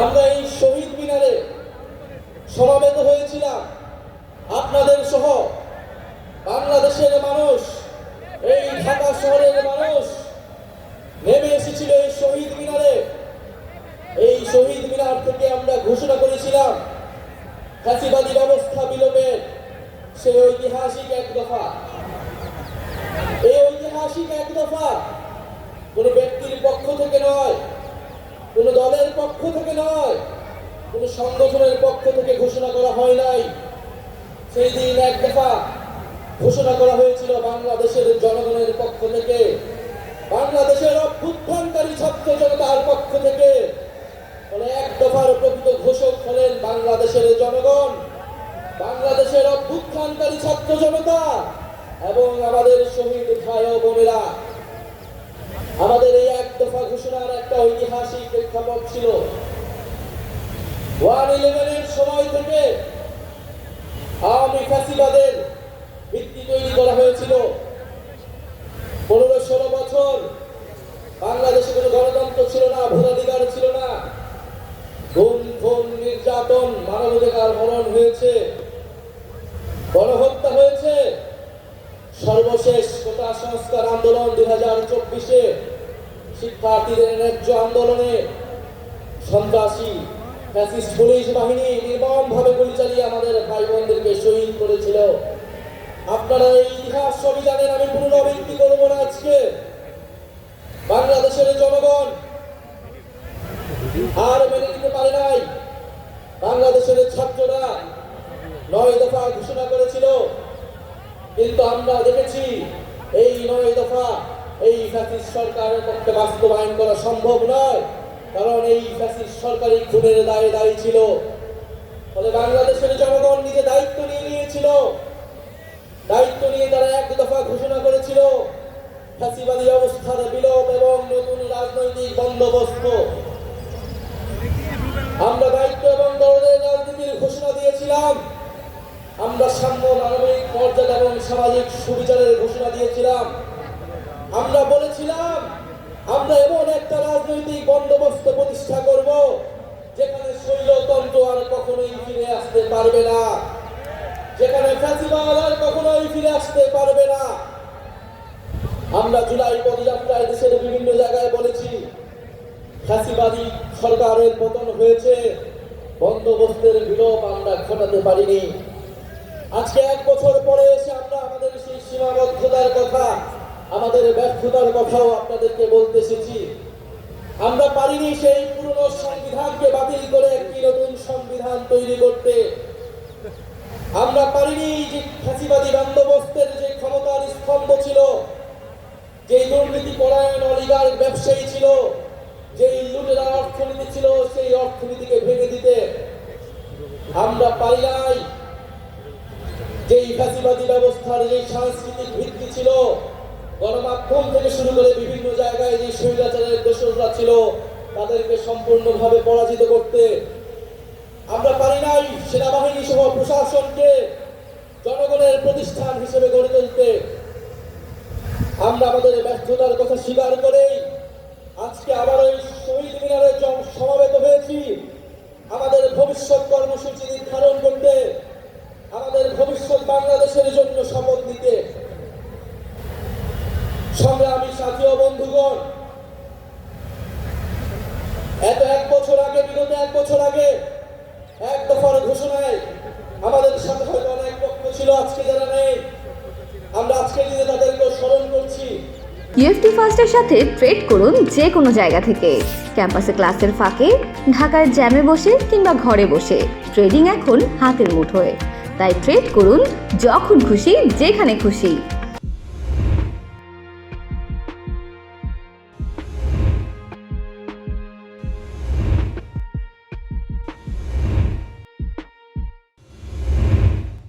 আমরা এই শহীদ মিনারে সমাবেত হয়েছিলাম আপনাদের সহ। বাংলাদেশের মানুষ, এই ঢাকা শহরের মানুষ নেমে এসেছিল এই শহীদ মিনারে। এই শহীদ মিনার থেকে আমরা ঘোষণা করেছিলাম ফ্যাসিবাদী ব্যবস্থা বিলোপের সেই ঐতিহাসিক এক দফা। এই ঐতিহাসিক এক দফা কোন ব্যক্তির পক্ষ থেকে নয়, কোন দলের পক্ষ থেকে নয়, কোন সংগঠনের পক্ষ থেকে ঘোষণা করা হয় নাই। সেই দিন এক দফা ঘোষণা করা হয়েছিল বাংলাদেশের জনগণের পক্ষ থেকে, বাংলাদেশের অভ্যুত্থানকারী ছাত্র জনতার পক্ষ থেকে। ফলে এক দফার প্রকৃত ঘোষক হলেন বাংলাদেশের জনগণ, বাংলাদেশের অভ্যুত্থানকারী ছাত্র জনতা এবং আমাদের শহীদ ভাই ও বোনেরা। আমাদের এই এক দফা ঘোষণার একটা ঐতিহাসিক প্রেক্ষাপট ছিল। 1/11-এর সময় থেকে আওয়ামী ফ্যাসিবাদের ভিত্তি তৈরি করা হয়েছিল। 15-16 বছর বাংলাদেশে কোনো গণতন্ত্র ছিল না, ভোটাধিকার ছিল না, গুম খুন নির্যাতন, মানবাধিকার হরণ হয়েছে, গণহত্যা হয়েছে। সর্বশেষ কোটা সংস্কার আন্দোলন 2024-এ শিক্ষার্থীদের ন্যায্য আন্দোলনে সন্ত্রাসী ফ্যাসিস্ট পুলিশ বাহিনী নির্মমভাবে গুলি চালিয়ে আমাদের ভাই বোনদেরকে শহীদ করেছিল। আপনারা এই ইতিহাস সবই জানেন, আমি পুনরাবৃত্তি করবো না। আজকে বাংলাদেশের জনগণ আর মেনে নিতে পারে নাই। বাংলাদেশের ছাত্ররা 9 দফা ঘোষণা করেছিল, কিন্তু আমরা দেখেছি এই 9 দফা এই ফ্যাসিস্ট সরকারের পক্ষে বাস্তবায়ন করা সম্ভব নয়, কারণ এই ফ্যাসিস্ট সরকারই খুনের দায়ে দায়ী ছিল। ফলে বাংলাদেশের জনগণ নিজে দায়িত্ব নিয়ে নিয়েছিল, দায়িত্ব নিয়ে তারা এক দফা ঘোষণা করেছিল ফ্যাসিবাদী অবস্থার বিলোপ এবং নতুন রাজনৈতিক বন্দোবস্ত। আমরা দায়িত্ব এবং দলের রাজনীতির ঘোষণা দিয়েছিলাম। আমরা সাম্য, মানবিক মর্যাদা এবং সামাজিক সুবিচারের ঘোষণা দিয়েছিলাম। আমরা বলেছিলাম আমরা এমন একটা রাজনৈতিক বন্দোবস্ত প্রতিষ্ঠা করব যেখানে স্বৈরতন্ত্র আর কখনোই ফিরে আসতে পারবে না, যেখানে ফ্যাসিবাদ আর কখনোই ফিরে আসতে পারবে না। আমরা জুলাই পদযাত্রায় দেশের বিভিন্ন জায়গায় বলেছি ফ্যাসিবাদী সরকারের পতন হয়েছে, বন্দোবস্তের বিলোপ আমরা ঘটাতে পারিনি। আজকে 1 বছর পরে এসে আমরা আমাদের সেই সীমাবদ্ধতার কথা, আমাদের ব্যর্থতার কথাও আপনাদেরকে বলতে এসেছি। আমরা পারিনি সেই পুরনো সংবিধানকে বাতিল করে একটি নতুন সংবিধান তৈরি করতে। আমরা পারিনি যে ফ্যাসিবাদী বন্দোবস্তের যে ক্ষমতার স্তম্ভ ছিল, যে দুর্নীতি পরায়ণ অলিগার্ক ব্যবসায়ী ছিল, যে লুটেরা অর্থনীতি ছিল, সেই অর্থনীতিকে ভেঙে দিতে। আমরা পারি নাই যেই ফ্যাসিবাদী ব্যবস্থার যে সাংস্কৃতিক ভিত্তি ছিল, গণমাধ্যম থেকে শুরু করে বিভিন্ন জায়গায় যে স্বৈরাচারের দোসররা ছিল তাদেরকে সম্পূর্ণভাবে পরাজিত করতে। আমরা পারি নাই সেনাবাহিনী সহ প্রশাসনকে জনগণের প্রতিষ্ঠান হিসেবে গড়ে তুলতে। আমরা আমাদের ব্যর্থতার কথা স্বীকার করেই আজকে আবার ওই শহীদ মিনারে সমাবেত হয়েছি আমাদের ভবিষ্যৎ কর্মসূচি নির্ধারণ করতে, আমাদের ভবিষ্যৎ বাংলাদেশের জন্য শপথ নিতে। সংগ্রামী সাথী ও বন্ধুগণ, বিগত 1 বছর আগে এক দফার ঘোষণায় আমাদের সাথে হয়তো অনেক পক্ষ ছিল, আজকে যারা নেই, আমরা আজকে দিনে তাদেরকে স্মরণ করছি। ইউএফটি ফার্স্টের সাথে ট্রেড করুন যে কোনো জায়গা থেকে। ক্যাম্পাসে ক্লাসের ফাঁকে, ঢাকার জ্যামে বসে কিংবা ঘরে বসে, ট্রেডিং এখন হাতের মুঠোয়। তাই ট্রেড করুন যখন খুশি, যেখানে খুশি।